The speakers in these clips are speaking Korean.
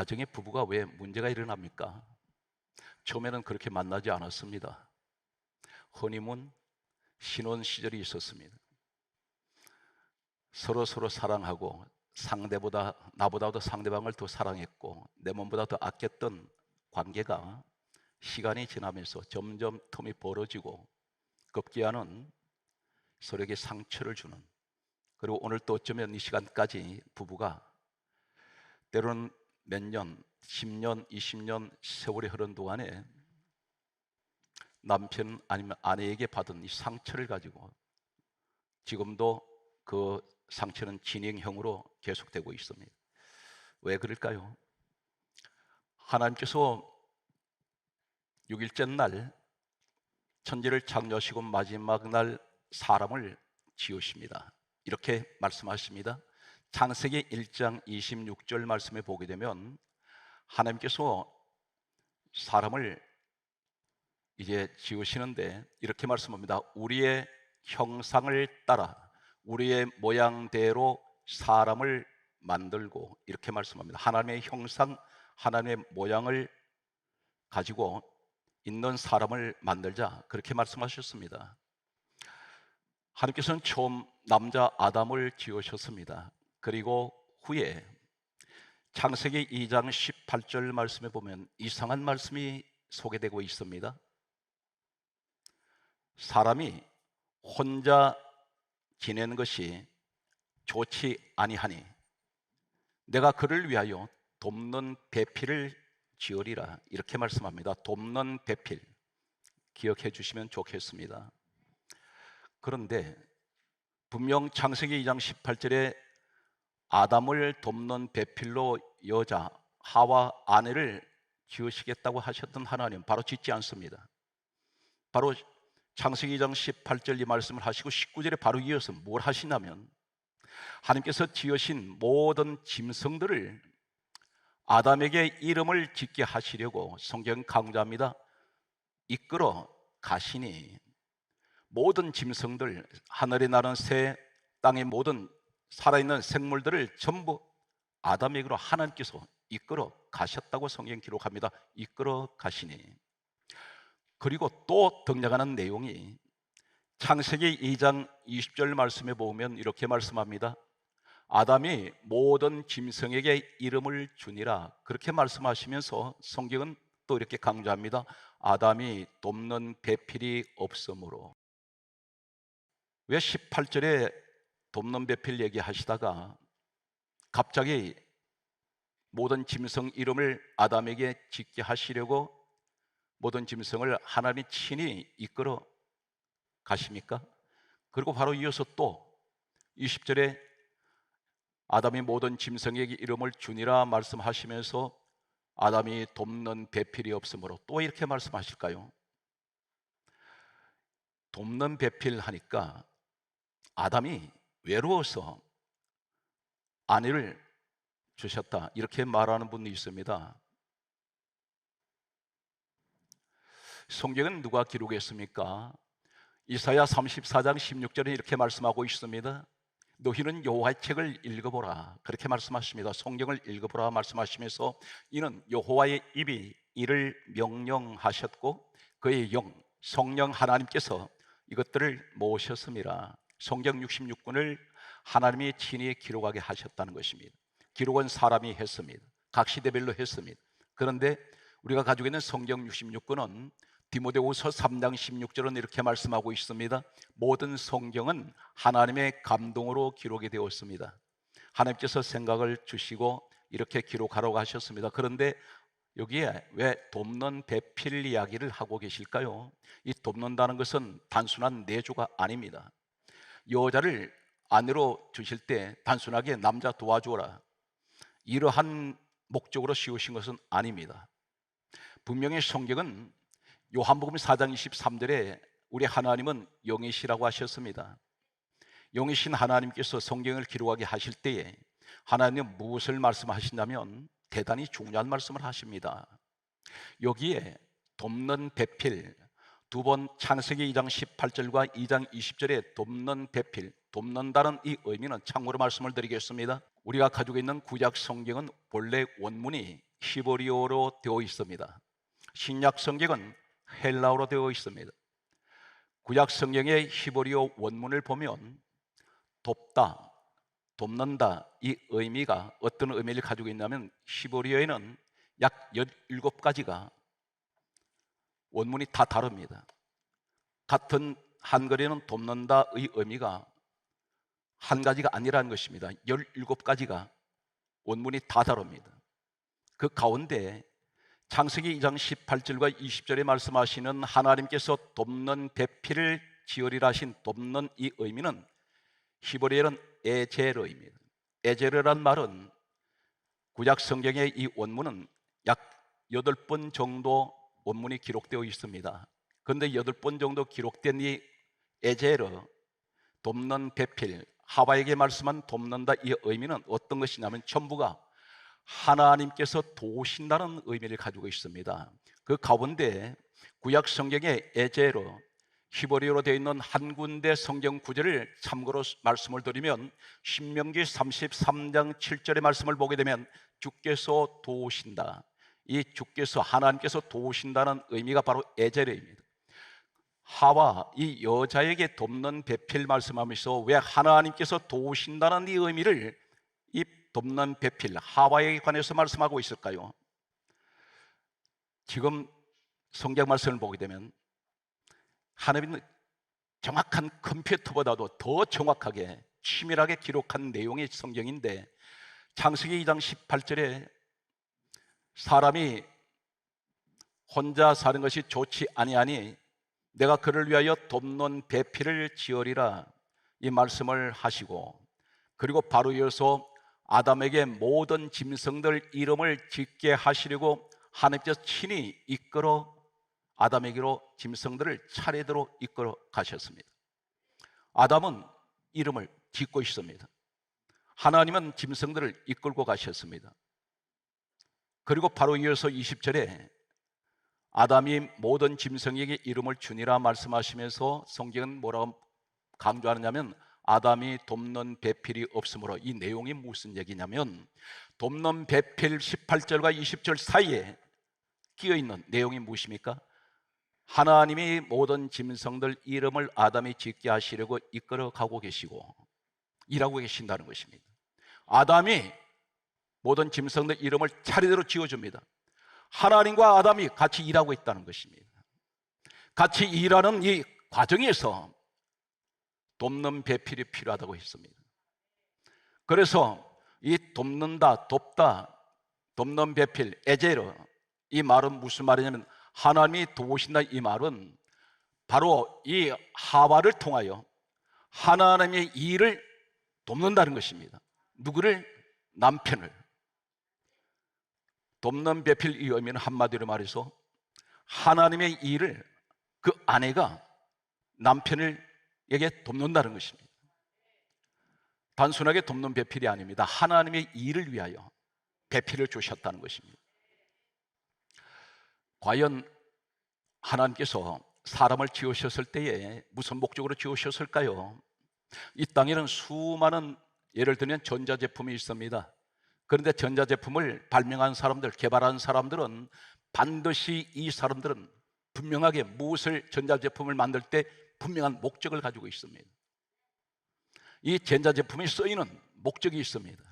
가정의 부부가 왜 문제가 일어납니까? 처음에는 그렇게 만나지 않았습니다. 허니문, 신혼 시절이 있었습니다. 서로 사랑하고 나보다도 상대방을 더 사랑했고 내 몸보다 더 아꼈던 관계가 시간이 지나면서 점점 틈이 벌어지고 급기야는 서로에게 상처를 주는, 그리고 오늘 또 어쩌면 이 시간까지 부부가 때로는 몇 년, 10년, 20년 세월이 흐른 동안에 남편 아니면 아내에게 받은 이 상처를 가지고 지금도 그 상처는 진행형으로 계속되고 있습니다. 왜 그럴까요? 하나님께서 6일째 날 천지를 창조하시고 마지막 날 사람을 지으십니다. 이렇게 말씀하십니다. 창세기 1장 26절 말씀에 보게 되면 하나님께서 사람을 이제 지으시는데 이렇게 말씀합니다. 우리의 형상을 따라 우리의 모양대로 사람을 만들고, 이렇게 말씀합니다. 하나님의 형상, 하나님의 모양을 가지고 있는 사람을 만들자, 그렇게 말씀하셨습니다. 하나님께서는 처음 남자 아담을 지으셨습니다. 그리고 후에 창세기 2장 18절 말씀에 보면 이상한 말씀이 소개되고 있습니다. 사람이 혼자 지내는 것이 좋지 아니하니 내가 그를 위하여 돕는 배필을 지으리라, 이렇게 말씀합니다. 돕는 배필, 기억해 주시면 좋겠습니다. 그런데 분명 창세기 2장 18절에 아담을 돕는 배필로 여자 하와 아내를 지으시겠다고 하셨던 하나님 바로 짓지 않습니다. 바로 창세기 2장 18절 이 말씀을 하시고 19절에 바로 이어서 뭘 하시냐면 하나님께서 지으신 모든 짐승들을 아담에게 이름을 짓게 하시려고 성경 강조합니다. 이끌어 가시니 모든 짐승들, 하늘에 나는 새, 땅의 모든 살아있는 생물들을 전부 아담에게로 하나님께서 이끌어 가셨다고 성경 기록합니다. 이끌어 가시니. 그리고 또 등장하는 내용이 창세기 2장 20절 말씀에 보면 이렇게 말씀합니다. 아담이 모든 짐승에게 이름을 주니라, 그렇게 말씀하시면서 성경은 또 이렇게 강조합니다. 아담이 돕는 배필이 없으므로. 왜 18절에 돕는 배필 얘기하시다가 갑자기 모든 짐승 이름을 아담에게 짓게 하시려고 모든 짐승을 하나님이 친히 이끌어 가십니까? 그리고 바로 이어서 또 20절에 아담이 모든 짐승에게 이름을 주니라 말씀하시면서 아담이 돕는 배필이 없으므로 또 이렇게 말씀하실까요? 돕는 배필 하니까 아담이 외로워서 아내를 주셨다, 이렇게 말하는 분이 있습니다. 성경은 누가 기록했습니까? 이사야 34장 16절에 이렇게 말씀하고 있습니다. 너희는 여호와의 책을 읽어보라, 그렇게 말씀하십니다. 성경을 읽어보라 말씀하시면서 이는 여호와의 입이 이를 명령하셨고 그의 영 성령 하나님께서 이것들을 모으셨습니다. 성경 66권을 하나님이 친히 기록하게 하셨다는 것입니다. 기록은 사람이 했습니다. 각 시대별로 했습니다. 그런데 우리가 가지고 있는 성경 66권은 디모데후서 3장 16절은 이렇게 말씀하고 있습니다. 모든 성경은 하나님의 감동으로 기록이 되었습니다. 하나님께서 생각을 주시고 이렇게 기록하라고 하셨습니다. 그런데 여기에 왜 돕는 배필 이야기를 하고 계실까요? 이 돕는다는 것은 단순한 내조가 아닙니다. 여자를 아내로 주실 때 단순하게 남자 도와주어라, 이러한 목적으로 씌우신 것은 아닙니다. 분명히 성경은 요한복음 4장 23절에 우리 하나님은 영이시라고 하셨습니다. 영이신 하나님께서 성경을 기록하게 하실 때에 하나님은 무엇을 말씀하신다면 대단히 중요한 말씀을 하십니다. 여기에 돕는 배필, 두 번 창세기 2장 18절과 2장 20절에 돕는 배필, 돕는다는 이 의미는 참고로 말씀을 드리겠습니다. 우리가 가지고 있는 구약 성경은 본래 원문이 히브리어로 되어 있습니다. 신약 성경은 헬라어로 되어 있습니다. 구약 성경의 히브리어 원문을 보면 돕다, 돕는다 이 의미가 어떤 의미를 가지고 있냐면 히브리어에는 약 17가지가 원문이 다 다릅니다. 같은 한글에는 돕는다의 의미가 한 가지가 아니라는 것입니다. 17가지가 원문이 다 다릅니다. 그 가운데 창세기 2장 18절과 20절에 말씀하시는 하나님께서 돕는 배필을 지으리라 하신 돕는 이 의미는 히브리어는 에제르입니다. 에제르란 말은 구약 성경의 이 원문은 약 8번 정도 원문이 기록되어 있습니다. 그런데 8번 정도 기록된 이 에제르, 돕는 배필, 하와에게 말씀한 돕는다 이 의미는 어떤 것이냐면 전부가 하나님께서 도우신다는 의미를 가지고 있습니다. 그 가운데 구약 성경의 에제르, 히브리어로 되어 있는 한 군데 성경 구절을 참고로 말씀을 드리면 신명기 33장 7절의 말씀을 보게 되면 주께서 도우신다, 이 주께서 하나님께서 도우신다는 의미가 바로 에제르입니다. 하와 이 여자에게 돕는 배필 말씀하면서 왜 하나님께서 도우신다는 이 의미를 이 돕는 배필 하와에 관해서 말씀하고 있을까요? 지금 성경 말씀을 보게 되면 하나님은 정확한 컴퓨터보다도 더 정확하게 치밀하게 기록한 내용의 성경인데 창세기 2장 18절에 사람이 혼자 사는 것이 좋지 아니하니 내가 그를 위하여 돕는 배필을 지으리라 이 말씀을 하시고, 그리고 바로 이어서 아담에게 모든 짐승들 이름을 짓게 하시려고 하나님께서 친히 이끌어 아담에게로 짐승들을 차례대로 이끌어 가셨습니다. 아담은 이름을 짓고 있습니다. 하나님은 짐승들을 이끌고 가셨습니다. 그리고 바로 이어서 20절에 아담이 모든 짐승에게 이름을 주니라 말씀하시면서 성경은 뭐라고 강조하느냐면 아담이 돕는 배필이 없으므로, 이 내용이 무슨 얘기냐면 돕는 배필 18절과 20절 사이에 끼어있는 내용이 무엇입니까? 하나님이 모든 짐승들 이름을 아담이 짓게 하시려고 이끌어 가고 계시고 일하고 계신다는 것입니다. 아담이 모든 짐승들 이름을 차례대로 지어줍니다. 하나님과 아담이 같이 일하고 있다는 것입니다. 같이 일하는 이 과정에서 돕는 배필이 필요하다고 했습니다. 그래서 이 돕는다, 돕다, 돕는 배필, 에제르, 이 말은 무슨 말이냐면 하나님이 도우신다 이 말은 바로 이 하와를 통하여 하나님의 일을 돕는다는 것입니다. 누구를? 남편을. 돕는 배필 이 의미는 한마디로 말해서 하나님의 일을 그 아내가 남편에게 돕는다는 것입니다. 단순하게 돕는 배필이 아닙니다. 하나님의 일을 위하여 배필을 주셨다는 것입니다. 과연 하나님께서 사람을 지으셨을 때에 무슨 목적으로 지으셨을까요? 이 땅에는 수많은, 예를 들면 전자제품이 있습니다. 그런데 전자제품을 발명한 사람들, 개발한 사람들은 반드시 이 사람들은 분명하게 무엇을 전자제품을 만들 때 분명한 목적을 가지고 있습니다. 이 전자제품이 쓰이는 목적이 있습니다.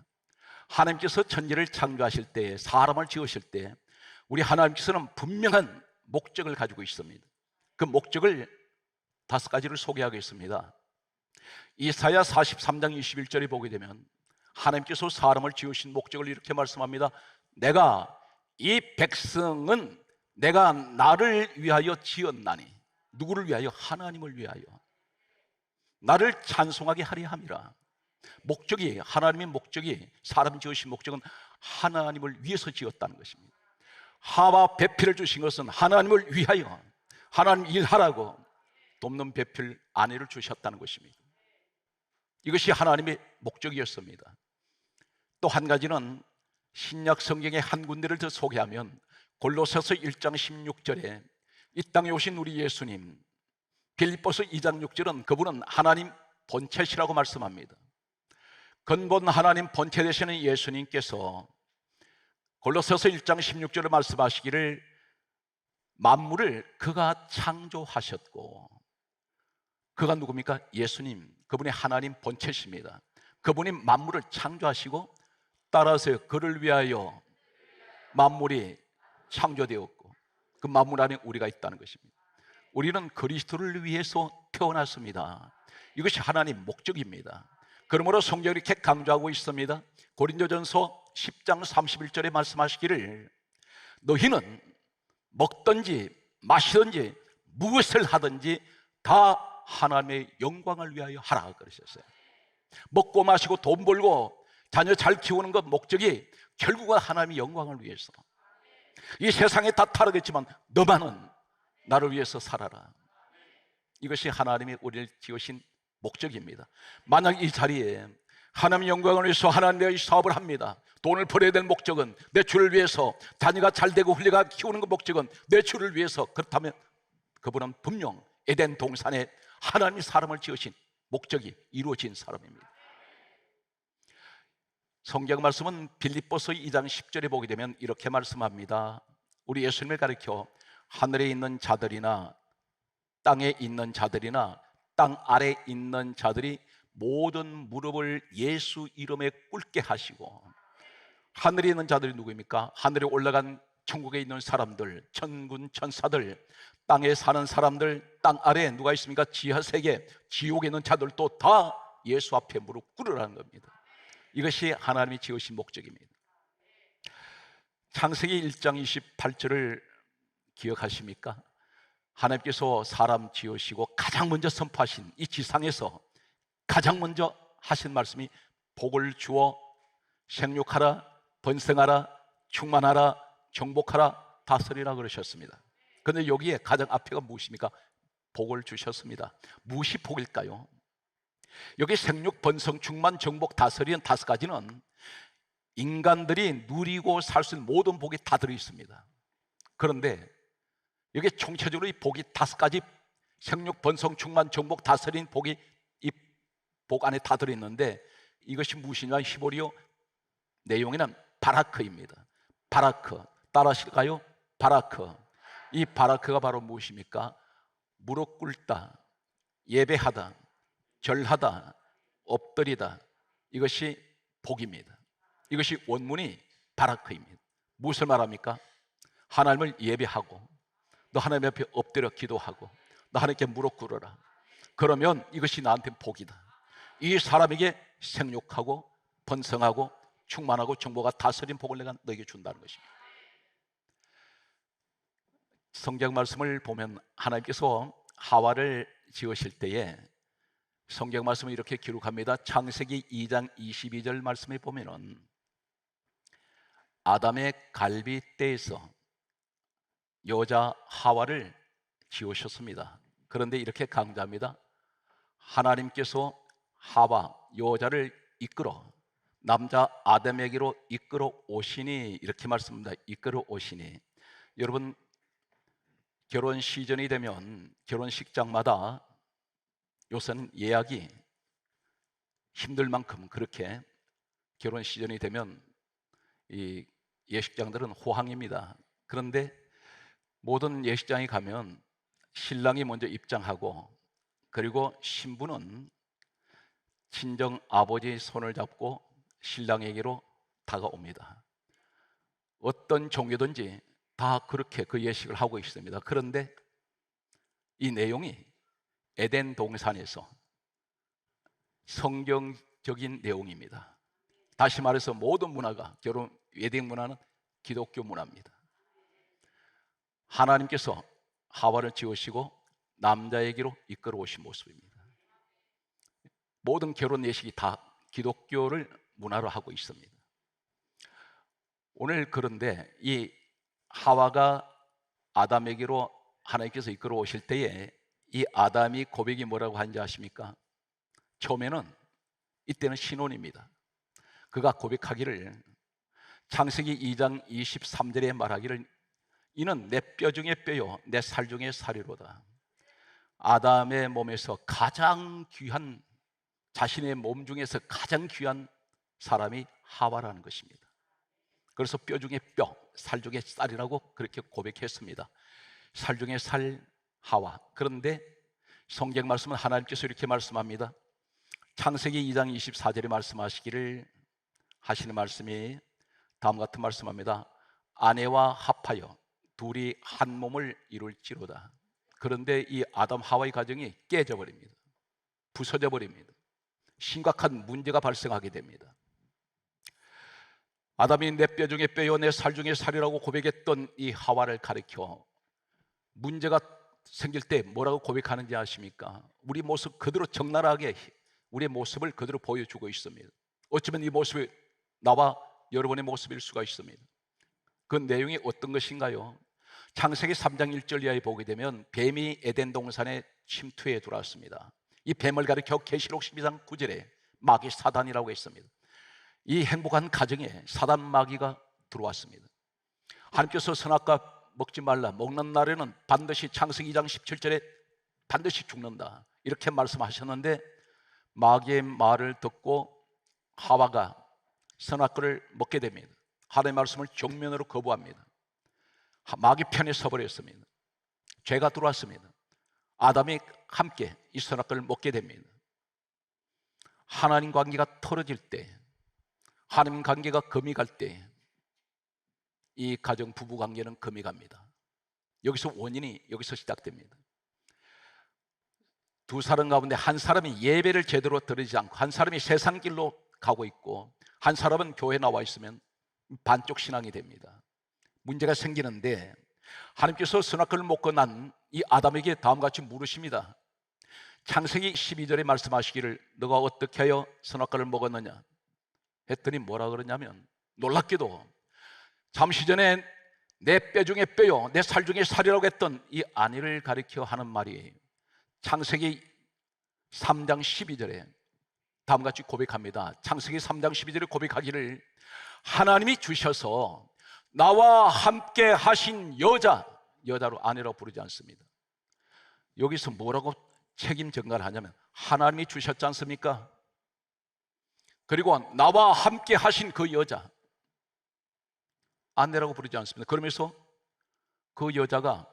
하나님께서 천지를 창조하실 때, 사람을 지으실 때 우리 하나님께서는 분명한 목적을 가지고 있습니다. 그 목적을 5가지를 소개하겠습니다. 이사야 43장 21절에 보게 되면 하나님께서 사람을 지으신 목적을 이렇게 말씀합니다. 내가 이 백성은 내가 나를 위하여 지었나니. 누구를 위하여? 하나님을 위하여. 나를 찬송하게 하려 함이라. 목적이, 하나님의 목적이, 사람 지으신 목적은 하나님을 위해서 지었다는 것입니다. 하와 배필을 주신 것은 하나님을 위하여, 하나님 일하라고 돕는 배필 아내를 주셨다는 것입니다. 이것이 하나님의 목적이었습니다. 또 한 가지는 신약 성경의 한 군데를 더 소개하면 골로새서 1장 16절에 이 땅에 오신 우리 예수님, 빌립보서 2장 6절은 그분은 하나님 본체시라고 말씀합니다. 근본 하나님 본체 되시는 예수님께서 골로새서 1장 16절에 말씀하시기를 만물을 그가 창조하셨고, 그가 누굽니까? 예수님, 그분이 하나님 본체십니다. 그분이 만물을 창조하시고 따라서 그를 위하여 만물이 창조되었고 그 만물 안에 우리가 있다는 것입니다. 우리는 그리스도를 위해서 태어났습니다. 이것이 하나님 목적입니다. 그러므로 성경이 이렇게 강조하고 있습니다. 고린도전서 10장 31절에 말씀하시기를 너희는 먹든지 마시든지 무엇을 하든지 다 하나님의 영광을 위하여 하라 그러셨어요. 먹고 마시고 돈 벌고 자녀 잘 키우는 것 목적이 결국은 하나님의 영광을 위해서. 이 세상에 다 타락했지만 너만은 나를 위해서 살아라. 이것이 하나님이 우리를 지으신 목적입니다. 만약 이 자리에 하나님의 영광을 위해서 하나님의 사업을 합니다. 돈을 벌어야 될 목적은 내 주를 위해서, 자녀가 잘 되고 훌륭하게 키우는 그 목적은 내 주를 위해서, 그렇다면 그분은 분명 에덴 동산에 하나님이 사람을 지으신 목적이 이루어진 사람입니다. 성경 말씀은 빌립보서 2장 10절에 보게 되면 이렇게 말씀합니다. 우리 예수님을 가리켜 하늘에 있는 자들이나 땅에 있는 자들이나 땅 아래 있는 자들이 모든 무릎을 예수 이름에 꿇게 하시고. 하늘에 있는 자들이 누구입니까? 하늘에 올라간 천국에 있는 사람들, 천군 천사들, 땅에 사는 사람들, 땅 아래에 누가 있습니까? 지하세계, 지옥에 있는 자들도 다 예수 앞에 무릎 꿇으라는 겁니다. 이것이 하나님이 지으신 목적입니다. 창세기 1장 28절을 기억하십니까? 하나님께서 사람 지으시고 가장 먼저 선포하신 이 지상에서 가장 먼저 하신 말씀이 복을 주어 생육하라, 번성하라, 충만하라, 정복하라, 다스리라 그러셨습니다. 그런데 여기에 가장 앞에가 무엇입니까? 복을 주셨습니다. 무엇이 복일까요? 여기 생육, 번성, 충만, 정복, 다스리는 5가지는 인간들이 누리고 살 수 있는 모든 복이 다 들어있습니다. 그런데 여기 총체적으로 이 복이 5가지, 생육, 번성, 충만, 정복, 다스리는 복이 이 복 안에 다 들어있는데 이것이 무엇이냐? 히브리어 내용에는 바라크입니다. 바라크, 따라하실까요? 바라크. 이 바라크가 바로 무엇입니까? 무릎 꿇다, 예배하다, 절하다, 엎드리다, 이것이 복입니다. 이것이 원문이 바라크입니다. 무엇을 말합니까? 하나님을 예배하고 너 하나님 앞에 엎드려 기도하고 너 하나님께 무릎 꿇어라. 그러면 이것이 나한테 복이다. 이 사람에게 생육하고 번성하고 충만하고 정보가 다스린 복을 내가 너에게 준다는 것입니다. 성경 말씀을 보면 하나님께서 하와를 지으실 때에 성경 말씀을 이렇게 기록합니다. 창세기 2장 22절 말씀에 보면은 아담의 갈빗대에서 여자 하와를 지으셨습니다. 그런데 이렇게 강조합니다. 하나님께서 하와 여자를 이끌어 남자 아담에게로 이끌어 오시니, 이렇게 말씀합니다. 이끌어 오시니. 여러분, 결혼 시즌이 되면 결혼식장마다 요새는 예약이 힘들 만큼 그렇게 결혼 시즌이 되면 이 예식장들은 호황입니다. 그런데 모든 예식장에 가면 신랑이 먼저 입장하고 그리고 신부는 친정 아버지의 손을 잡고 신랑에게로 다가옵니다. 어떤 종교든지 다 그렇게 그 예식을 하고 있습니다. 그런데 이 내용이 에덴 동산에서 성경적인 내용입니다. 다시 말해서 모든 문화가, 결혼 웨딩 문화는 기독교 문화입니다. 하나님께서 하와를 지으시고 남자에게로 이끌어 오신 모습입니다. 모든 결혼 예식이 다 기독교를 문화로 하고 있습니다. 오늘 그런데 이 하와가 아담에게로 하나님께서 이끌어 오실 때에 이 아담이 고백이 뭐라고 하는지 아십니까? 처음에는 이때는 신혼입니다. 그가 고백하기를, 창세기 2장 23절에 말하기를 이는 내 뼈 중에 뼈요 내 살 중에 살이로다. 아담의 몸에서 가장 귀한, 자신의 몸 중에서 가장 귀한 사람이 하와라는 것입니다. 그래서 뼈 중에 뼈, 살 중에 쌀이라고 그렇게 고백했습니다. 살 중에 살 하와. 그런데 성경 말씀은 하나님께서 이렇게 말씀합니다. 창세기 2장 24절에 말씀하시기를 하시는 말씀이 다음과 같은 말씀합니다. 아내와 합하여 둘이 한 몸을 이룰지로다. 그런데 이 아담 하와의 가정이 깨져 버립니다. 부서져 버립니다. 심각한 문제가 발생하게 됩니다. 아담이 내 뼈 중에 뼈요 내 살 중에 살이라고 고백했던 이 하와를 가리켜 문제가 생길 때 뭐라고 고백하는지 아십니까? 우리 모습 그대로 적나라하게 우리의 모습을 그대로 보여주고 있습니다. 어쩌면 이 모습이 나와 여러분의 모습일 수가 있습니다. 그 내용이 어떤 것인가요? 창세기 3장 1절 이하에 보게 되면 뱀이 에덴 동산에 침투해 들어왔습니다. 이 뱀을 가리켜 계시록 12장 9절에 마귀 사단이라고 했습니다. 이 행복한 가정에 사단 마귀가 들어왔습니다. 하나님께서 선악과 먹지 말라, 먹는 날에는 반드시 창세기 2장 17절에 반드시 죽는다 이렇게 말씀하셨는데 마귀의 말을 듣고 하와가 선악과를 먹게 됩니다. 하나님의 말씀을 정면으로 거부합니다. 마귀 편에 서버렸습니다. 죄가 들어왔습니다. 아담이 함께 이 선악과를 먹게 됩니다. 하나님 관계가 틀어질 때, 하나님 관계가 금이 갈 때 이 가정 부부 관계는 금이 갑니다. 여기서 원인이 여기서 시작됩니다. 두 사람 가운데 한 사람이 예배를 제대로 드리지 않고 한 사람이 세상 길로 가고 있고 한 사람은 교회에 나와 있으면 반쪽 신앙이 됩니다. 문제가 생기는데 하나님께서 선악과를 먹고 난 이 아담에게 다음과 같이 물으십니다. 창세기 12절에 말씀하시기를 너가 어떻게 하여 선악과를 먹었느냐 했더니 뭐라 그러냐면 놀랍게도 잠시 전에 내 뼈 중에 뼈요 내 살 중에 살이라고 했던 이 아내를 가리켜 하는 말이 창세기 3장 12절에 다음과 같이 고백합니다. 창세기 3장 12절에 고백하기를 하나님이 주셔서 나와 함께 하신 여자로 아내라고 부르지 않습니다. 여기서 뭐라고 책임 전가를 하냐면 하나님이 주셨지 않습니까? 그리고 나와 함께 하신 그 여자 아내라고 부르지 않습니다. 그러면서 그 여자가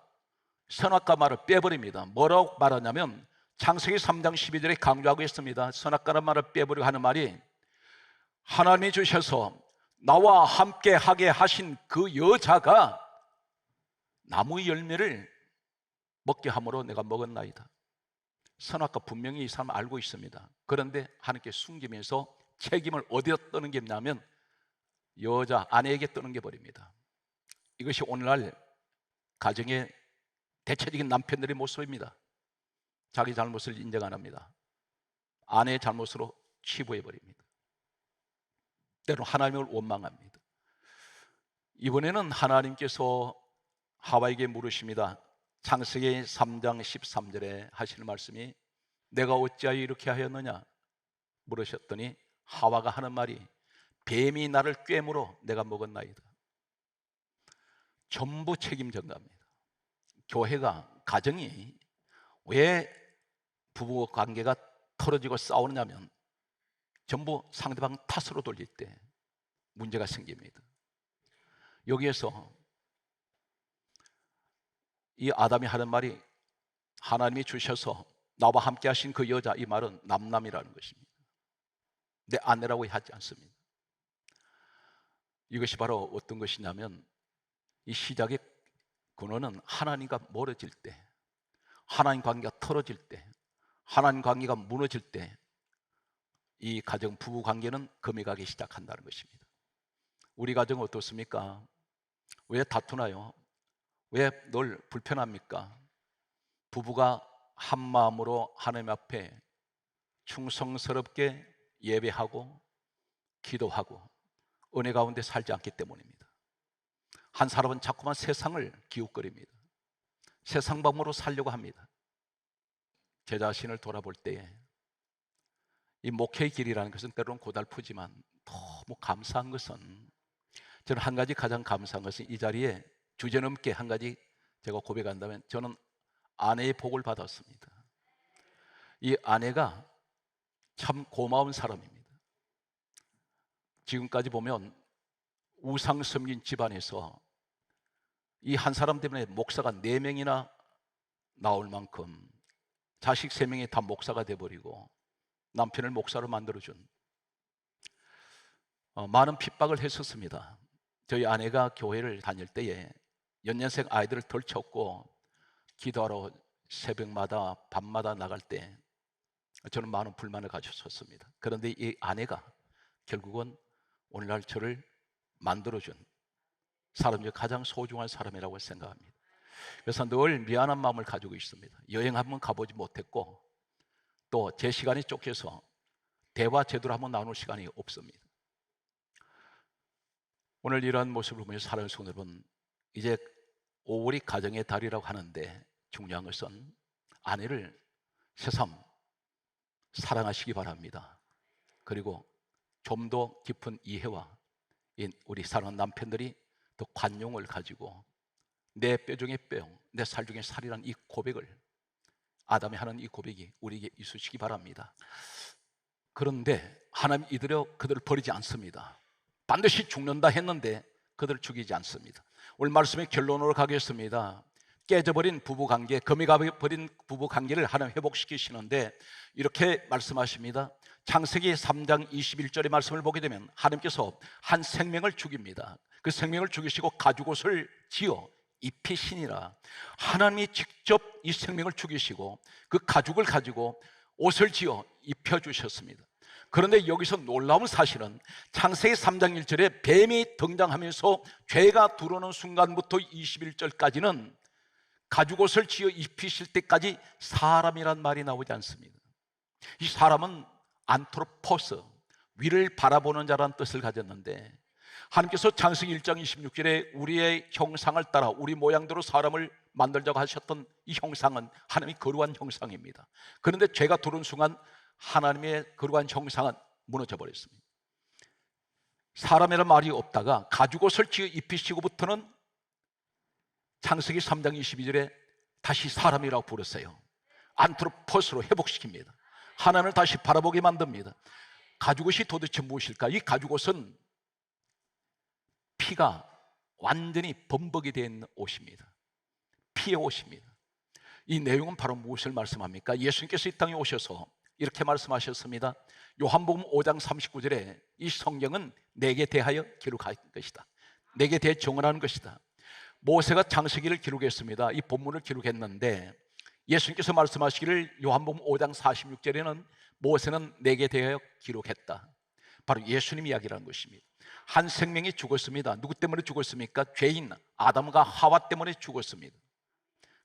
선악과 말을 빼버립니다. 뭐라고 말하냐면 창세기 3장 12절에 강조하고 있습니다. 선악과란 말을 빼버리고 하는 말이 하나님이 주셔서 나와 함께 하게 하신 그 여자가 나무의 열매를 먹게 함으로 내가 먹었나이다. 선악과 분명히 이 사람 알고 있습니다. 그런데 하나님께 숨기면서 책임을 어디다 떠는 게 있냐면 여자 아내에게 떠는 게 버립니다. 이것이 오늘날 가정의 대체적인 남편들의 모습입니다. 자기 잘못을 인정 안 합니다. 아내의 잘못으로 치부해 버립니다. 때로는 하나님을 원망합니다. 이번에는 하나님께서 하와에게 물으십니다. 창세기 3장 13절에 하시는 말씀이 내가 어찌하여 이렇게 하였느냐 물으셨더니 하와가 하는 말이 뱀이 나를 꿰물어 내가 먹었나이다. 전부 책임 전가입니다. 교회가 가정이 왜 부부 관계가 틀어지고 싸우느냐면 전부 상대방 탓으로 돌릴 때 문제가 생깁니다. 여기에서 이 아담이 하는 말이 하나님이 주셔서 나와 함께 하신 그 여자 이 말은 남남이라는 것입니다. 내 아내라고 하지 않습니다. 이것이 바로 어떤 것이냐면 이 시작의 근원은 하나님과 멀어질 때 하나님 관계가 틀어질 때 하나님 관계가 무너질 때 이 가정 부부 관계는 금이 가기 시작한다는 것입니다. 우리 가정 어떻습니까? 왜 다투나요? 왜 늘 불편합니까? 부부가 한 마음으로 하나님 앞에 충성스럽게 예배하고 기도하고 은혜 가운데 살지 않기 때문입니다. 한 사람은 자꾸만 세상을 기웃거립니다. 세상 방법으로 살려고 합니다. 제 자신을 돌아볼 때에 이 목회의 길이라는 것은 때로는 고달프지만 너무 감사한 것은 저는 한 가지 가장 감사한 것은 이 자리에 주제넘게 한 가지 제가 고백한다면 저는 아내의 복을 받았습니다. 이 아내가 참 고마운 사람입니다. 지금까지 보면 우상 섬긴 집안에서 이 한 사람 때문에 목사가 4명이나 나올 만큼 자식 3명이 다 목사가 돼버리고 남편을 목사로 만들어준 많은 핍박을 했었습니다. 저희 아내가 교회를 다닐 때에 연년생 아이들을 덜쳤고 기도하러 새벽마다 밤마다 나갈 때 저는 많은 불만을 가졌었습니다. 그런데 이 아내가 결국은 오늘날 저를 만들어준 사람 중 가장 소중한 사람이라고 생각합니다. 그래서 늘 미안한 마음을 가지고 있습니다. 여행 한번 가보지 못했고 또 제 시간이 쫓겨서 대화 제대로 한번 나눌 시간이 없습니다. 오늘 이러한 모습을 보면서 사랑하는 성도 여러분, 이제 5월이 가정의 달이라고 하는데 중요한 것은 아내를 새삼 사랑하시기 바랍니다. 그리고 좀 더 깊은 이해와 우리 사랑하는 남편들이 더 관용을 가지고 내 뼈 중에 뼈, 내 살 중에 살이라는 이 고백을, 아담이 하는 이 고백이 우리에게 있으시기 바랍니다. 그런데 하나님 이들여 그들을 버리지 않습니다. 반드시 죽는다 했는데 그들을 죽이지 않습니다. 오늘 말씀의 결론으로 가겠습니다. 깨져버린 부부관계, 금이 가버린 부부관계를 하나님 회복시키시는데 이렇게 말씀하십니다. 창세기 3장 21절의 말씀을 보게 되면 하나님께서 한 생명을 죽입니다. 그 생명을 죽이시고 가죽옷을 지어 입히시니라. 하나님이 직접 이 생명을 죽이시고 그 가죽을 가지고 옷을 지어 입혀주셨습니다. 그런데 여기서 놀라운 사실은 창세기 3장 1절에 뱀이 등장하면서 죄가 들어오는 순간부터 21절까지는 가죽옷을 지어 입히실 때까지 사람이란 말이 나오지 않습니다. 이 사람은 안트로포스, 위를 바라보는 자라는 뜻을 가졌는데 하나님께서 창세기 1장 26절에 우리의 형상을 따라 우리 모양대로 사람을 만들자고 하셨던 이 형상은 하나님의 거룩한 형상입니다. 그런데 죄가 들어온 순간 하나님의 거룩한 형상은 무너져 버렸습니다. 사람이라는 말이 없다가 가죽옷을 지어 입히시고부터는 창세기 3장 22절에 다시 사람이라고 부르세요. 안트로포스로 회복시킵니다. 하나님을 다시 바라보게 만듭니다. 가죽옷이 도대체 무엇일까? 이 가죽옷은 피가 완전히 범벅이 되어 있는 옷입니다. 피의 옷입니다. 이 내용은 바로 무엇을 말씀합니까? 예수님께서 이 땅에 오셔서 이렇게 말씀하셨습니다. 요한복음 5장 39절에 이 성경은 내게 대하여 기록할 것이다. 내게 대해 정언하는 것이다. 모세가 창세기를 기록했습니다. 이 본문을 기록했는데 예수님께서 말씀하시기를 요한복음 5장 46절에는 모세는 내게 대하여 기록했다. 바로 예수님 이야기라는 것입니다. 한 생명이 죽었습니다. 누구 때문에 죽었습니까? 죄인 아담과 하와 때문에 죽었습니다.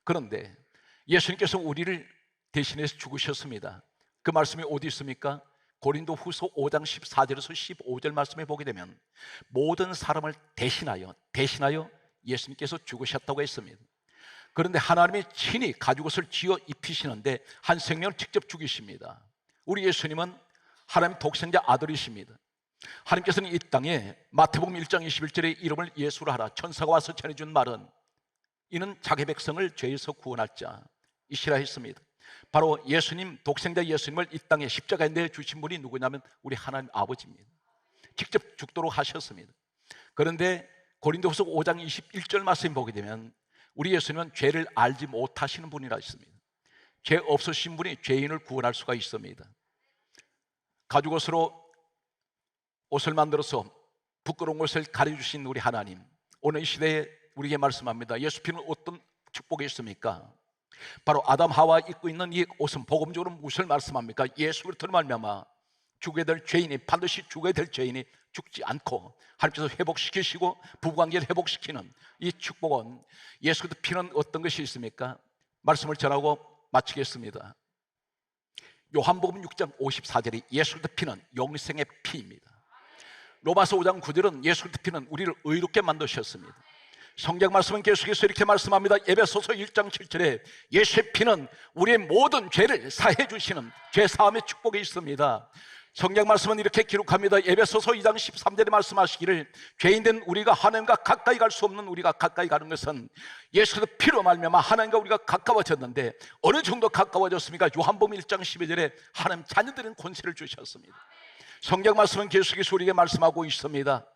그런데 예수님께서 우리를 대신해서 죽으셨습니다. 그 말씀이 어디 있습니까? 고린도 후서 5장 14절에서 15절 말씀에 보게 되면 모든 사람을 대신하여 예수님께서 죽으셨다고 했습니다. 그런데 하나님이 친히 가죽옷을 지어 입히시는데 한 생명을 직접 죽이십니다. 우리 예수님은 하나님 독생자 아들이십니다. 하나님께서는 이 땅에 마태복음 1장 21절에 이름을 예수라 하라 천사가 와서 전해준 말은 이는 자기 백성을 죄에서 구원할 자이시라 했습니다. 바로 예수님, 독생자 예수님을 이 땅에 십자가에 내주신 분이 누구냐면 우리 하나님 아버지입니다. 직접 죽도록 하셨습니다. 그런데 고린도후서 5장 21절 말씀 보게 되면 우리 예수님은 죄를 알지 못하시는 분이라 했습니다. 죄 없으신 분이 죄인을 구원할 수가 있습니다. 가죽옷으로 옷을 만들어서 부끄러운 것을 가려주신 우리 하나님, 오늘 이 시대에 우리에게 말씀합니다. 예수 피는 어떤 축복이 있습니까? 바로 아담 하와 입고 있는 이 옷은 복음적으로 무엇을 말씀합니까? 예수 그리스도로 말미암아 죽게 될 죄인이, 반드시 죽어야 될 죄인이 죽지 않고 하나님께서 회복시키시고 부부관계를 회복시키는 이 축복은 예수 그리스도 피는 어떤 것이 있습니까? 말씀을 전하고 마치겠습니다. 요한복음 6장 54절이 예수 그리스도 피는 영생의 피입니다. 로마서 5장 9절은 예수 그리스도 피는 우리를 의롭게 만드셨습니다. 성경 말씀은 계속해서 이렇게 말씀합니다. 에베소서 1장 7절에 예수의 피는 우리의 모든 죄를 사해 주시는 죄사함의 축복이 있습니다. 성경 말씀은 이렇게 기록합니다. 에베소서 2장 13절에 말씀하시기를 죄인된 우리가 하나님과 가까이 갈 수 없는 우리가 가까이 가는 것은 예수 그리스도 피로 말미암아 하나님과 우리가 가까워졌는데 어느 정도 가까워졌습니까? 요한복음 1장 12절에 하나님 자녀들은 권세를 주셨습니다. 성경 말씀은 계속해서 우리에게 말씀하고 있습니다.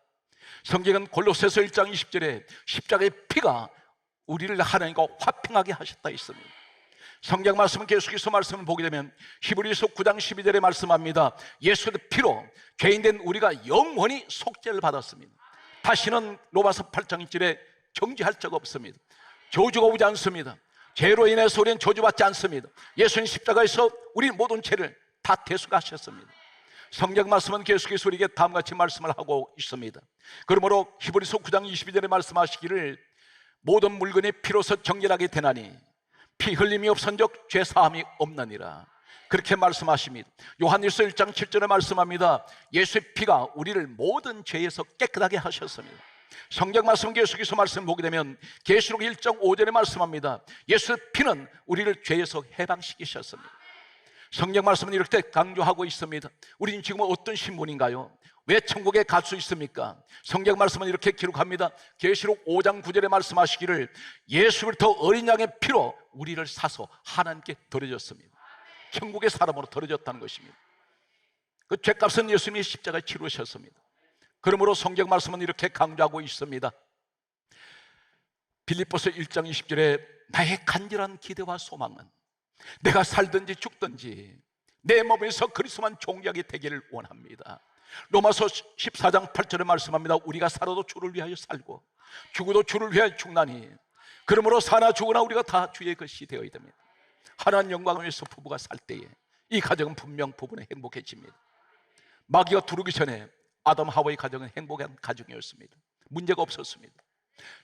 성경은 골로새서 1장 20절에 십자가의 피가 우리를 하나님과 화평하게 하셨다 있습니다. 성경 말씀은 계속해서 말씀을 보게 되면 히브리서 9장 12절에 말씀합니다. 예수의 피로 죄인된 우리가 영원히 속죄를 받았습니다. 다시는 로마서 8장 1절에 정죄할 적 없습니다. 저주가 오지 않습니다. 죄로 인해서 우리는 저주받지 않습니다. 예수님 십자가에서 우리 모든 죄를 다 대속하셨습니다. 성경 말씀은 계속해서 우리에게 다음과 같이 말씀을 하고 있습니다. 그러므로 히브리서 9장 22절에 말씀하시기를 모든 물건이 피로서 정결하게 되나니 피 흘림이 없은즉 죄 사함이 없느니라, 그렇게 말씀하십니다. 요한일서 1장 7절에 말씀합니다. 예수의 피가 우리를 모든 죄에서 깨끗하게 하셨습니다. 성경 말씀 계속해서 말씀 보게 되면 계시록 1장 5절에 말씀합니다. 예수의 피는 우리를 죄에서 해방시키셨습니다. 성경 말씀은 이렇게 강조하고 있습니다. 우리는 지금 어떤 신분인가요? 왜 천국에 갈 수 있습니까? 성경 말씀은 이렇게 기록합니다. 계시록 5장 9절에 말씀하시기를 예수부터 어린 양의 피로 우리를 사서 하나님께 드려졌습니다. 천국의 사람으로 드려졌다는 것입니다. 그 죄값은 예수님이 십자가에 치르셨습니다. 그러므로 성경 말씀은 이렇게 강조하고 있습니다. 빌립보서 1장 20절에 나의 간절한 기대와 소망은 내가 살든지 죽든지 내 몸에서 그리스도만 존귀하게 되기를 원합니다. 로마서 14장 8절에 말씀합니다. 우리가 살아도 주를 위하여 살고 죽어도 주를 위하여 죽나니 그러므로 사나 죽으나 우리가 다 주의 것이 되어야 됩니다. 하나님 영광을 위해서 부부가 살 때에 이 가정은 분명 부부는 행복해집니다. 마귀가 두르기 전에 아담 하와의 가정은 행복한 가정이었습니다. 문제가 없었습니다.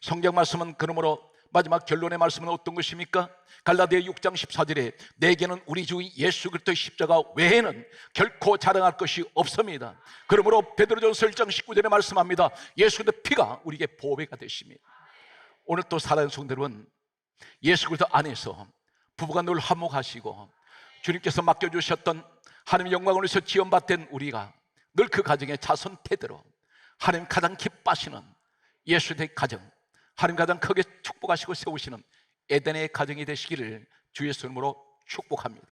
성경 말씀은 그러므로 마지막 결론의 말씀은 어떤 것입니까? 갈라디아 6장 14절에 내게는 우리 주 예수 그리스도의 십자가 외에는 결코 자랑할 것이 없습니다. 그러므로 베드로전서 1장 19절에 말씀합니다. 예수의 피가 우리에게 보배가 되십니다. 오늘 또 사랑하는 성도 여러분, 예수 그리스도 안에서 부부가 늘 화목하시고 주님께서 맡겨주셨던 하나님의 영광을 위해서 지원받던 우리가 늘 그 가정의 자손 태대로 하나님 가장 기뻐하시는 예수의 가정, 하나님 가장 크게 축복하시고 세우시는 에덴의 가정이 되시기를 주 예수 이름으로 축복합니다.